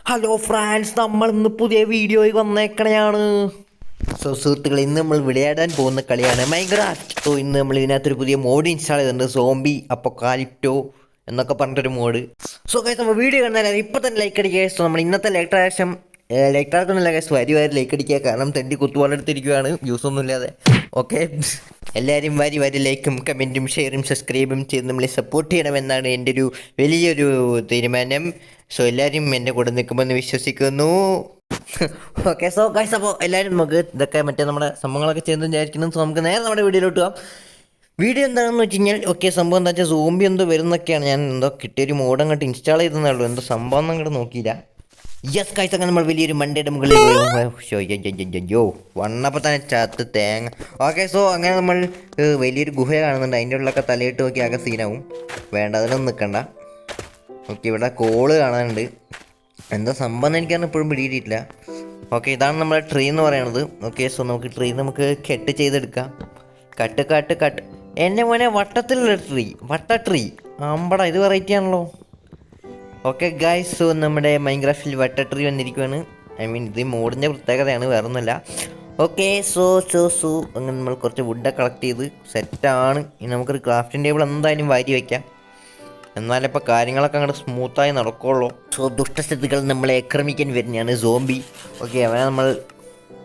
Hello France, നമ്മൾ ഇന്ന് പുതിയ വീഡിയോയിൽ വന്നേക്കണെയാണ്. സുഹൃത്തുക്കൾ, ഇന്ന് നമ്മൾ വിளைയാടാൻ പോകുന്ന കളിയാണ് മൈൻക്രാഫ്റ്റ്. സോ ഇന്ന് നമ്മൾ ഇതിനകത്തൊരു പുതിയ മോഡ് ഇൻസ്റ്റാൾ ചെയ്തിട്ടുണ്ട്, സോംബി അപ്പോക്കാലിപ്റ്റോ എന്നൊക്കെ പറഞ്ഞിട്ടൊരു മോഡ്. സോ ഗൈസ്, നമ്മൾ വീഡിയോ കണ്ടാൽ ഇപ്പം തന്നെ ലൈക്ക് അടിക്കുക. സോ നമ്മൾ ഇന്നത്തെ ലൈക്ക് ആക്കുന്നില്ല ഗൈസ്, വരി ലൈക്ക് അടിക്കുക. കാരണം തെണ്ടി കുത്തുവാളെടുത്തിരിക്കുകയാണ് വ്യൂസ് ഒന്നും ഇല്ലാതെ. ഓക്കെ, എല്ലാവരും വരി ലൈക്കും കമൻറ്റും ഷെയറും സബ്സ്ക്രൈബും ചെയ്ത് നമ്മളെ സപ്പോർട്ട് ചെയ്യണമെന്നാണ് എൻ്റെ ഒരു വലിയൊരു തീരുമാനം. സോ എല്ലാവരും എൻ്റെ കൂടെ നിൽക്കുമെന്ന് വിശ്വസിക്കുന്നു. ഓക്കെ, സോ ഗൈസ്, അപ്പോൾ എല്ലാവരും നമുക്ക് ഇതൊക്കെ നമ്മുടെ സംഭവങ്ങളൊക്കെ ചെയ്യുന്നത് വിചാരിക്കുന്നു. സോ നമുക്ക് നേരെ നമ്മുടെ വീഡിയോയിലോട്ട് പോകാം. വീഡിയോ എന്താണെന്ന് വെച്ച് കഴിഞ്ഞാൽ, ഓക്കെ, സംഭവം എന്താ വെച്ചാൽ സോംബി എന്തോ വരുന്നൊക്കെയാണ്. ഞാൻ എന്തോ കിട്ടിയൊരു മോഡ് അങ്ങോട്ട് ഇൻസ്റ്റാൾ ചെയ്തതേ ഉള്ളൂ, എന്തോ സംഭവം ഒന്നും അങ്ങോട്ട് നോക്കിയില്ല. യെസ് ഗൈസ്, അങ്ങനെ നമ്മൾ വലിയൊരു മണ്ടയുടെ മുകളിൽ വണ്ണപ്പോൾ തന്നെ ചത്ത് തേങ്ങ. ഓക്കെ, സോ അങ്ങനെ നമ്മൾ വലിയൊരു ഗുഹ കാണുന്നുണ്ട്. അതിൻ്റെ ഉള്ളിലൊക്കെ തലയിട്ട് നോക്കി ആകെ സീനാവും. വേണ്ട, അതിലൊന്നും നിൽക്കണ്ട. ഓക്കെ, ഇവിടെ കോള് കാണാനുണ്ട്. എന്താ സംഭവം എനിക്കറിയാൻ ഇപ്പോഴും പിടിയിട്ടില്ല. ഓക്കെ, ഇതാണ് നമ്മുടെ ട്രീ എന്ന് പറയണത്. ഓക്കെ, സോ നമുക്ക് ട്രീ നമുക്ക് കട്ട് ചെയ്തെടുക്കാം. കട്ട് എന്നെ മോനെ വട്ടത്തിലുള്ള വട്ട ട്രീ അമ്പട, ഇത് വെറൈറ്റി ആണല്ലോ. ഓക്കെ ഗൈസ്, സോ നമ്മുടെ മൈൻക്രാഫ്റ്റിൽ വട്ട ട്രീ വന്നിരിക്കുകയാണ്. ഐ മീൻ, ഇത് മോഡിൻ്റെ പ്രത്യേകതയാണ്, വേറെ ഒന്നുമല്ല. ഓക്കെ, സോ അങ്ങനെ നമ്മൾ കുറച്ച് വുഡൊക്കെ കളക്ട് ചെയ്ത് സെറ്റാണ്. ഇനി നമുക്കൊരു ക്രാഫ്റ്റിംഗ് ടേബിൾ എന്തായാലും വാരി വയ്ക്കാം, എന്നാലിപ്പോൾ കാര്യങ്ങളൊക്കെ അങ്ങോട്ട് സ്മൂത്തായി നടക്കുള്ളൂ. സോ ദുഷ്ടസ്ഥിതികൾ നമ്മളെ ആക്രമിക്കാൻ വരുന്നതാണ് സോംബി. ഓക്കെ, അവനെ നമ്മൾ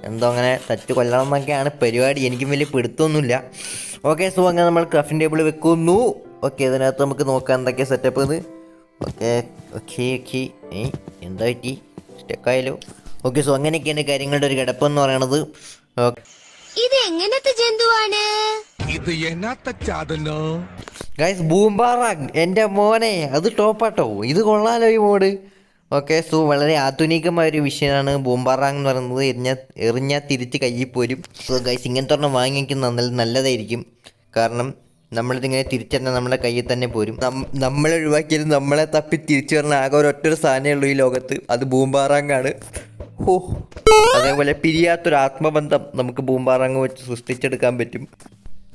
എന്തോ അങ്ങനെ തച്ച് കൊല്ലണം എന്നൊക്കെയാണ് പരിപാടി. എനിക്കും വലിയ പിടുത്തമൊന്നുമില്ല. ഓക്കെ, സോ അങ്ങനെ നമ്മൾ ക്രാഫ്റ്റിംഗ് ടേബിൾ വെക്കുന്നു. ഓക്കെ, അതിനകത്ത് നമുക്ക് നോക്കാം എന്തൊക്കെയാണ് സെറ്റപ്പ് എന്ന്. ഓക്കെ എന്താ പറ്റി, സ്റ്റക്കായാലോ. ഓക്കെ, സോ അങ്ങനെയൊക്കെയാണ് കാര്യങ്ങളുടെ ഒരു കിടപ്പെന്ന് പറയണത്. ഇത് എങ്ങനത്തെ ജന്തുവാണ്? ഇത് ഗൈസ്, ബൂംബാറാങ് എൻ്റെ മോനെ, അത് ടോപ്പാട്ടോ, ഇത് കൊള്ളാലോ ഈ മോഡ്. ഓക്കെ, സോ വളരെ ആധുനികമായ ഒരു വിഷയമാണ് ബൂംബാറാങ് എന്ന് പറയുന്നത്. എറിഞ്ഞാൽ തിരിച്ച് കയ്യിൽ പോരും. സോ ഗൈസ്, ഇങ്ങനത്തെ ഒരെണ്ണം വാങ്ങിക്കുന്നത് നല്ലതായിരിക്കും. കാരണം നമ്മളിതിങ്ങനെ തിരിച്ചറിഞ്ഞാൽ നമ്മുടെ കയ്യിൽ തന്നെ പോരും. നമ്മൾ ഒഴിവാക്കിയാലും നമ്മളെ തപ്പി തിരിച്ചു പറഞ്ഞാൽ ആകെ ഒരൊറ്റൊരു സാധനമേ ഉള്ളൂ ഈ ലോകത്ത്, അത് ബൂംബാറാങ്ങാണ്. ഓ, അതേപോലെ പിരിയാത്തൊരു ആത്മബന്ധം നമുക്ക് ബൂംബാറാങ് വെച്ച് സൃഷ്ടിച്ചെടുക്കാൻ പറ്റും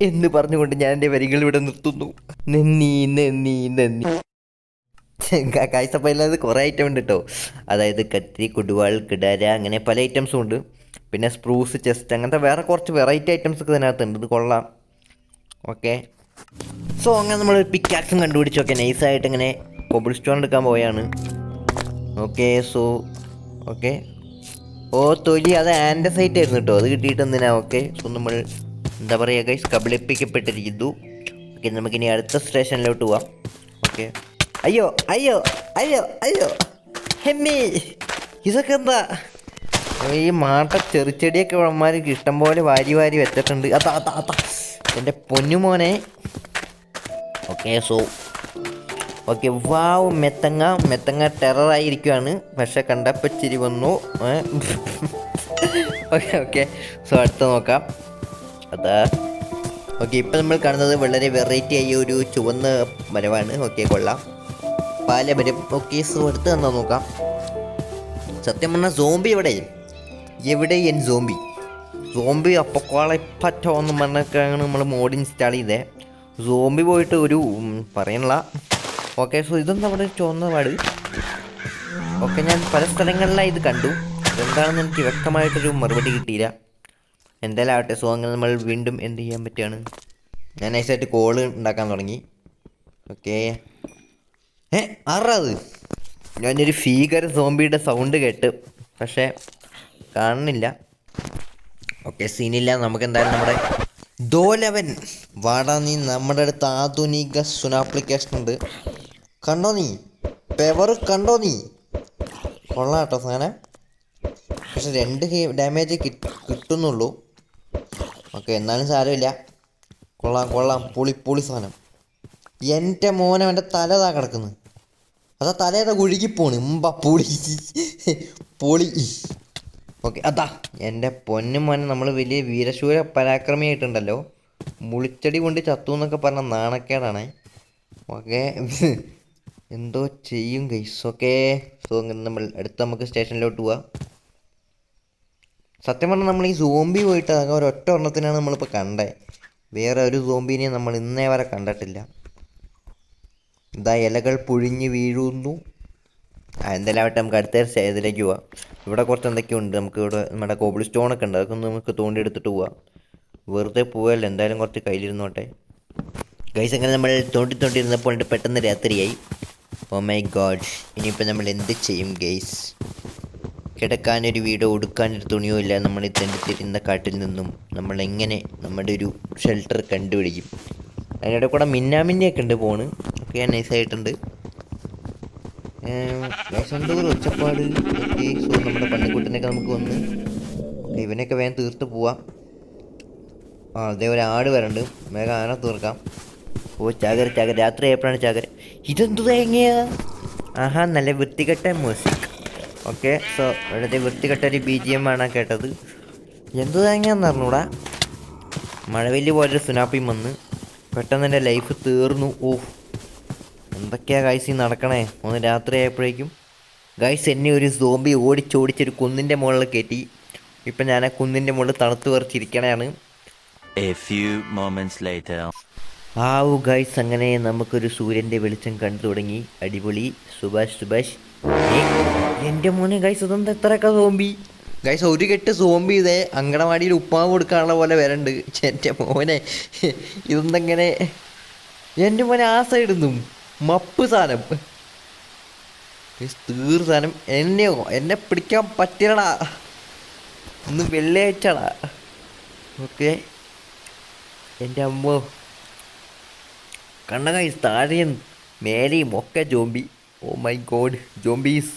എന്ന് പറഞ്ഞുകൊണ്ട് ഞാൻ എൻ്റെ വരികൾ ഇവിടെ നിർത്തുന്നു. നന്ദി. കാഴ്ചപ്പല്ലാതെ കുറേ ഐറ്റം ഉണ്ട് കേട്ടോ. അതായത് കത്തി, കുടുവാൾ, കിടാര, അങ്ങനെ പല ഐറ്റംസും ഉണ്ട്. പിന്നെ സ്പ്രൂസ്, ചെസ്റ്റ്, അങ്ങനത്തെ വേറെ കുറച്ച് വെറൈറ്റി ഐറ്റംസ് ഒക്കെ ഇതിനകത്തുണ്ട്. ഇത് കൊള്ളാം. ഓക്കെ, സോ അങ്ങനെ നമ്മൾ പിക്കാക്സും കണ്ടുപിടിച്ചു. ഓക്കെ, നൈസായിട്ട് ഇങ്ങനെ കൊബിൾ സ്റ്റോൺ എടുക്കാൻ പോയാണ്. ഓക്കെ, ഓ തൊലി, അത് ആൻഡസൈറ്റ് ആയിരുന്നു കേട്ടോ, അത് കിട്ടിയിട്ട് എന്തിനാ. ഓക്കെ, സോ നമ്മൾ എന്താ പറയുക ഗൈസ്, കബളിപ്പിക്കപ്പെട്ടിരിക്കുന്നു. ഓക്കെ, നമുക്കിനി അടുത്ത സ്റ്റേഷനിലോട്ട് പോവാം. ഓക്കെ, അയ്യോ ഹെമ്മി, ഇതൊക്കെ എന്താ ഈ മാട്ട ചെറിച്ചെടിയൊക്കെ അവന്മാർക്ക് ഇഷ്ടം പോലെ വാരി വെച്ചിട്ടുണ്ട്. അതാ എൻ്റെ പൊന്നുമോനെ. ഓക്കെ, വാവ്, മെത്തങ്ങ ടെററായിരിക്കുകയാണ്. പക്ഷെ കണ്ടപ്പോൾ ചിരി വന്നു. ഓക്കെ, സോ അടുത്ത് നോക്കാം. അതാ ഓക്കെ, ഇപ്പം നമ്മൾ കാണുന്നത് വളരെ വെറൈറ്റി ആയ ഒരു ചുവന്ന മരമാണ്. ഓക്കെ, കൊള്ളാം, പാലമരം. ഓക്കെ, സോ അടുത്ത് തന്നാ നോക്കാം. സത്യം പറഞ്ഞാൽ സോംബി എവിടെ സോംബി അപ്പോക്കാലിപ്റ്റോ എന്ന് പറഞ്ഞൊക്കെയാണ് നമ്മൾ മോഡ് ഇൻസ്റ്റാൾ ചെയ്തത്. സോംബി പോയിട്ട് ഒരു പറയണില്ല. ഓക്കെ, സോ ഇതൊന്നും അവിടെ ചുവന്ന പാട്. ഓക്കെ, ഞാൻ പല സ്ഥലങ്ങളിലായി ഇത് കണ്ടു. എന്താണെന്ന് എനിക്ക് വ്യക്തമായിട്ടൊരു മറുപടി കിട്ടിയില്ല. എന്തായാലും ആവട്ടെ. സോ അങ്ങനെ നമ്മൾ വീണ്ടും എന്ത് ചെയ്യാൻ പറ്റുകയാണ്, ഞാൻ നൈസായിട്ട് കോള് ഉണ്ടാക്കാൻ തുടങ്ങി. ഓക്കെ, ആറാത് ഞാനൊരു ഫീഗർ സോംബിയുടെ സൗണ്ട് കേട്ട്, പക്ഷേ കാണുന്നില്ല. ഓക്കെ, സീനില്ല. നമുക്ക് എന്തായാലും നമ്മുടെ ദോലവൻ വാടാ, നീ നമ്മുടെ അടുത്ത് ആധുനിക ആപ്ലിക്കേഷൻ ഉണ്ട്. കണ്ടോ നീ പെവർ, കണ്ടോ നീ, കൊള്ളാം കേട്ടോ സാധനം. പക്ഷെ 2 ഡാമേജ് കിട്ടുന്നുള്ളൂ. ഓക്കെ, എന്നാലും സാരമില്ല, കൊള്ളാം. പൊളി സാധനം. എൻ്റെ മോനെ, അവൻ്റെ തല കിടക്കുന്നു. അതാ തലേതാ ഒഴുകിപ്പോണ്. പൊളി. ഓക്കെ, അതാ എൻ്റെ പൊന്നും മോനെ, നമ്മൾ വലിയ വീരശൂര പരാക്രമിയായിട്ടുണ്ടല്ലോ. മുളിച്ചടി കൊണ്ട് ചത്തു എന്നൊക്കെ പറഞ്ഞ നാണക്കേടാണ്. ഓക്കെ, എന്തോ ചെയ്യും ഗൈസ്. ഓക്കെ, സോ അങ്ങനെ നമ്മൾ നമുക്ക് സ്റ്റേഷനിലോട്ട് പോവാം. സത്യം പറഞ്ഞാൽ നമ്മൾ ഈ സോംബി പോയിട്ട് ആകെ ഒരൊറ്റ എണ്ണത്തിനാണ് നമ്മളിപ്പോൾ കണ്ടത്. വേറെ ഒരു സോംബിനെയും നമ്മൾ ഇന്നേ വരെ കണ്ടിട്ടില്ല. ഇതാ ഇലകൾ പൊഴിഞ്ഞ് വീഴുന്നു. എന്തായാലും ആവട്ടെ, നമുക്ക് അടുത്ത ഇതിലേക്ക് പോവാം. ഇവിടെ കുറച്ച് എന്തൊക്കെയോ ഉണ്ട്. നമുക്ക് ഇവിടെ നമ്മുടെ കോബിൾ സ്റ്റോണൊക്കെ ഉണ്ട്, അതൊക്കെ ഒന്ന് നമുക്ക് തോണ്ടി എടുത്തിട്ട് പോവാം. വെറുതെ പോവല്ലോ, എന്തായാലും കുറച്ച് കയ്യിലിരുന്നോട്ടെ. ഗൈസ് അങ്ങനെ നമ്മൾ തോണ്ടിയിരുന്നപ്പോൾ പെട്ടെന്ന് രാത്രിയായി. ഓ മൈ ഗോഡ്, ഇനിയിപ്പോൾ നമ്മൾ എന്ത് ചെയ്യും ഗൈസ്? കിടക്കാനൊരു വീടോ ഉടുക്കാനൊരു തുണിയോ ഇല്ല. നമ്മൾ ഈ തെണ്ടിത്തിരുന്ന കാട്ടിൽ നിന്നും നമ്മൾ എങ്ങനെ നമ്മുടെ ഒരു ഷെൽട്ടർ കണ്ടുപിടിക്കും? അതിനിടെ കൂടെ മിന്നാമിന്നിയൊക്കെ ഉണ്ട് പോണ്, ഒക്കെ നൈസായിട്ടുണ്ട്. എന്തോ ഒരു ഒച്ചപ്പാട്. ഓക്കെ, സോ നമ്മുടെ പന്നിക്കുട്ടനൊക്കെ നമുക്ക് വന്ന് ഇവനൊക്കെ വേഗം തീർത്ത് പോവാം. അതേ ഒരു ആട് വരണ്ട്, വേഗം ആന തീർക്കാം. ഓ ചാകര രാത്രി ആയപ്പോഴാണ് ചാകര. ഇതെന്തു തേങ്ങയാ? ആഹാ, നല്ല വൃത്തികെട്ട മ്യൂസിക്. ഓക്കെ, സോ വളരെ വൃത്തികെട്ട ഒരു BGM ആണ് കേട്ടത്. എന്തു തേങ്ങയാന്ന് പറഞ്ഞൂടാ. മഴവെല്ലി പോലൊരു സുനാപ്പിയും വന്ന് പെട്ടെന്ന് എൻ്റെ ലൈഫ് തീർന്നു. ഓ, എന്തൊക്കെയാ ഗൈസ് നടക്കണേ? ഒന്ന് രാത്രി ആയപ്പോഴേക്കും ഗൈസ് എന്നെ ഒരു സോംബി ഓടിച്ചൊരു കുന്നിൻ്റെ മുകളിൽ കയറ്റി. ഇപ്പം ഞാൻ ആ കുന്നിൻ്റെ മുകളിൽ തണുത്ത് വിറച്ചിരിക്കണതാണ്. ആവു ഗൈസ്, അങ്ങനെ നമുക്കൊരു സൂര്യൻ്റെ വെളിച്ചം കണ്ടു തുടങ്ങി. അടിപൊളി, സുഭാഷ്. എൻ്റെ മോനെ ഗൈസ്, ഇതെന്താ എത്രയൊക്കെ സോംബി? ഗൈസ് ഒരു കെട്ട് സോംബി ഇതേ അങ്കണവാടിയിൽ ഉപ്പാവ് കൊടുക്കാനുള്ള പോലെ വരണ്ട്. എൻ്റെ മോനെ, ഇതെന്തെങ്ങനെ? എൻ്റെ മോനെ ആ സൈഡിൽ നിന്നും മപ്പ് സാധനം, തീർ സാധനം. എന്നെ പിടിക്കാൻ പറ്റില്ലടാ, ഇന്ന് വെള്ളിയാഴ്ചടാ. ഓക്കെ, എൻ്റെ അമ്മോ കണ്ട ഗൈസ്, താഴെയും മേലെയും ഒക്കെ zombie. Oh my god, zombies.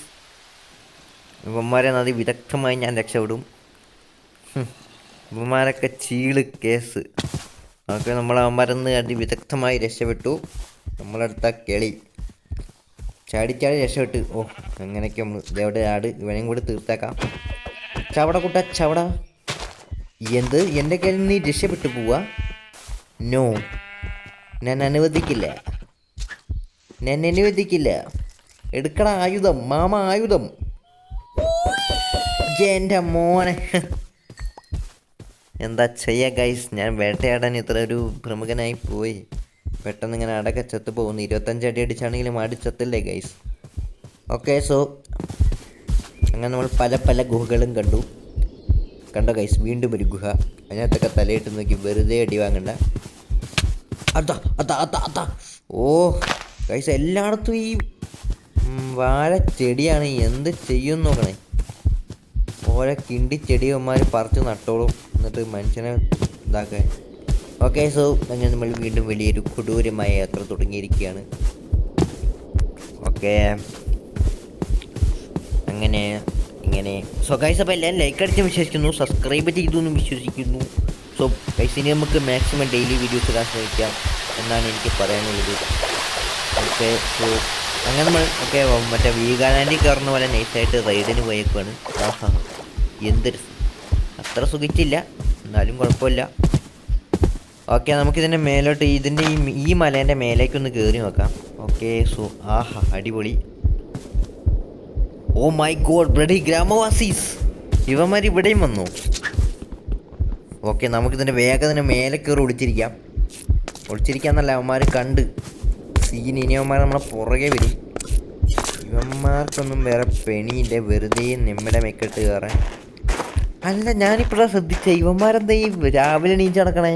ഇവന്മാരെ നദി വിദഗ്ധമായി ഞാൻ രക്ഷപ്പെടും. ഇവന്മാരൊക്കെ ചീള് കേസ്. അതൊക്കെ നമ്മളവന്മാരെന്ന് അതിവിദഗ്ധമായി രക്ഷപ്പെട്ടു. നമ്മളെടുത്ത കിളി ചാടി രക്ഷപ്പെട്ട്. ഓ, അങ്ങനെയൊക്കെ നമ്മൾ ഇതെവിടെ ആട്, ഇവനെയും കൂടി തീർത്തേക്കാം. ചവട കൂട്ട ചവട. എന്ത്, എൻ്റെ കയ്യിൽ നീ രക്ഷപ്പെട്ടു പോവാ? നോ, ഞാൻ അനുവദിക്കില്ല. എടുക്കണ ആയുധം മാമ, ആയുധം. എൻ്റെ മോനെ, എന്താ ചെയ്യാ ഗൈസ്? ഞാൻ വേട്ടയാടാൻ ഇത്ര ഒരു പ്രമുഖനായി പോയി. പെട്ടെന്ന് ഇങ്ങനെ അടക്കെ ചത്ത് പോകുന്നു. 25 അടി അടിച്ചാണെങ്കിലും ആടി ചത്തില്ലേ ഗൈസ്? ഓക്കെ, സോ അങ്ങനെ നമ്മൾ പല ഗുഹകളും കണ്ടോ ഗൈസ്? വീണ്ടും ഒരു ഗുഹ. അതിനകത്തൊക്കെ തലയിട്ട് നോക്കി വെറുതെ അടി വാങ്ങണ്ട. അതാ. ഓ ഗൈസ്, എല്ലായിടത്തും ഈ വാഴച്ചെടിയാണ്. എന്ത് ചെയ്യും നോക്കണേ. ഓരോ കിണ്ടി ചെടിയന്മാർ പറിച്ച് നട്ടോളും, എന്നിട്ട് മനുഷ്യനെ ഇതാക്കാൻ. ഓക്കെ, സോ അങ്ങനെ നമ്മൾ വീണ്ടും വലിയൊരു കൊടൂരമായ യാത്ര തുടങ്ങിയിരിക്കുകയാണ്. ഓക്കെ, അങ്ങനെ ഇങ്ങനെ. സോ ഗൈസ്, അപ്പോൾ എല്ലാവരും ലൈക്ക് അടിച്ച് വിശ്വസിക്കുന്നു, സബ്സ്ക്രൈബ് ചെയ്തു എന്നും വിശ്വസിക്കുന്നു. സോ ഗൈസ്, ഇനി നമുക്ക് മാക്സിമം ഡെയിലി വീഡിയോസ് ഇടാൻ ശ്രമിക്കാം എന്നാണ് എനിക്ക് പറയാനുള്ളത്. ഓക്കെ, സോ അങ്ങനെ നമ്മൾ മറ്റേ വീഗാലാൻഡിൽ കയറുന്ന പോലെ നൈസായിട്ട് റൈഡിന് പോയേക്കുവാണ്. ആഹാ, എന്തൊരു അത്ര സുഖിച്ചില്ല, എന്നാലും കുഴപ്പമില്ല. ഓക്കെ, നമുക്കിതിൻ്റെ മേലോട്ട് ഈ മലേൻ്റെ മേലേക്കൊന്ന് കയറി നോക്കാം. ഓക്കെ, സോ ആഹാ, അടിപൊളി. ഓ മൈ ഗോഡ്, ബ്ലഡി ഗ്രാമവാസീസ്, ഇവന്മാർ ഇവിടെയും വന്നു. ഓക്കെ, നമുക്കിതിൻ്റെ വേഗം മേലെ കയറി ഒളിച്ചിരിക്കാന്നല്ല, അവന്മാർ കണ്ട് സീൻ. ഇനി അവന്മാർ നമ്മളെ പുറകെ വരും. ഇവന്മാർക്കൊന്നും വേറെ പെണിയില്ല, വെറുതെ നമ്മുടെ മെക്കെട്ട് കയറാൻ. അല്ല, ഞാനിപ്പോഴാണ് ശ്രദ്ധിച്ച ഇവന്മാരെന്താ ഈ രാവിലെ എണീച്ച് നടക്കണേ?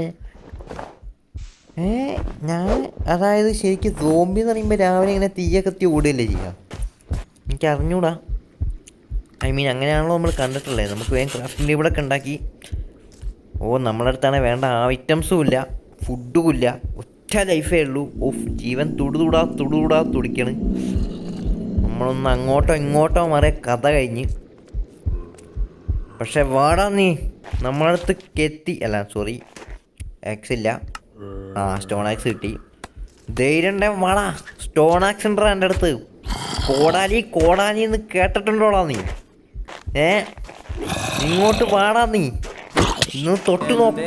അതായത് ശരിക്കും സോംബി എന്ന് പറയുമ്പോൾ രാവിലെ ഇങ്ങനെ തീയ കത്തി ഓടുകയല്ലേ ചെയ്യുക? എനിക്ക് അറിഞ്ഞൂടാ. അങ്ങനെയാണല്ലോ നമ്മൾ കണ്ടിട്ടുള്ളത്. നമുക്ക് വേഗം ക്രാഫ്റ്റിംഗ് ടേബിളൊക്കെ ഉണ്ടാക്കി. ഓ, നമ്മളെ അടുത്താണെങ്കിൽ വേണ്ട ഐറ്റംസും ഇല്ല, ഫുഡും ഇല്ല, ഒറ്റ ലൈഫേ ഉള്ളൂ. ഓഫ്, ജീവൻ തുടുതുടാ തുടിക്കണ്. നമ്മളൊന്ന് അങ്ങോട്ടോ ഇങ്ങോട്ടോ മാറിയ കഥ കഴിഞ്ഞ്. പക്ഷെ വാടാ നീ, നമ്മളടുത്ത് ആക്സ് ഇല്ല. സ്റ്റോൺ ആക്സ് കിട്ടി. ധൈര്യം ഉണ്ടേ വാടാ, സ്റ്റോൺ ആക്സ് ഉണ്ടോ എൻ്റെ അടുത്ത്? കോടാലി എന്ന് കേട്ടിട്ടുണ്ടോടാ നീ? ഇങ്ങോട്ട് വാടാ നീ, ഇന്ന് തൊട്ട് നോക്ക്.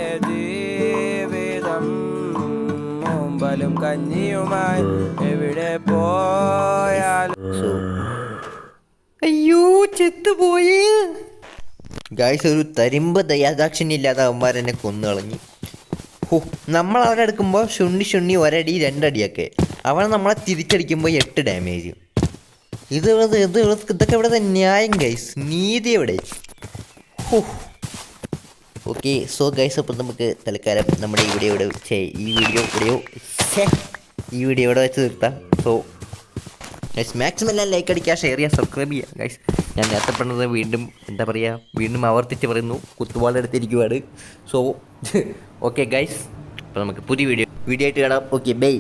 അയ്യോ, ചെത്തുപോയി ഗായ്സ്. ഒരു തരിമ്പ് ദയാദാക്ഷിണ്യമില്ലാതെ അവന്മാരെന്നെ കൊന്നു കളഞ്ഞു. നമ്മൾ അവരെ എടുക്കുമ്പോൾ ശുണ്ണി 1 അടി 2 അടിയൊക്കെ, അവൻ നമ്മളെ തിരിച്ചടിക്കുമ്പോൾ 8 ഡാമേജ്. ഇതൊക്കെ ഇവിടെ ന്യായം ഗൈസ്, നീതി എവിടെ? ഓക്കെ സോ ഗൈസ്, അപ്പോൾ നമുക്ക് തൽക്കാലം നമ്മുടെ ഈ വീഡിയോ ഇവിടെ വെച്ച് നിർത്താം. സോ ഗൈസ് മാക്സിമം എല്ലാം ലൈക്ക് അടിക്കുക, ഷെയർ ചെയ്യുക, സബ്സ്ക്രൈബ് ചെയ്യുക ഗൈസ്. ഞാൻ നേരത്തെ പറഞ്ഞത് വീണ്ടും ആവർത്തിച്ച് പറയുന്നു, കുത്തുവാളെടുത്തിരിക്കുവാണ്. സോ ഓക്കെ ഗൈസ്, അപ്പോൾ നമുക്ക് പുതിയ വീഡിയോ ആയിട്ട് കാണാം. Okay bye.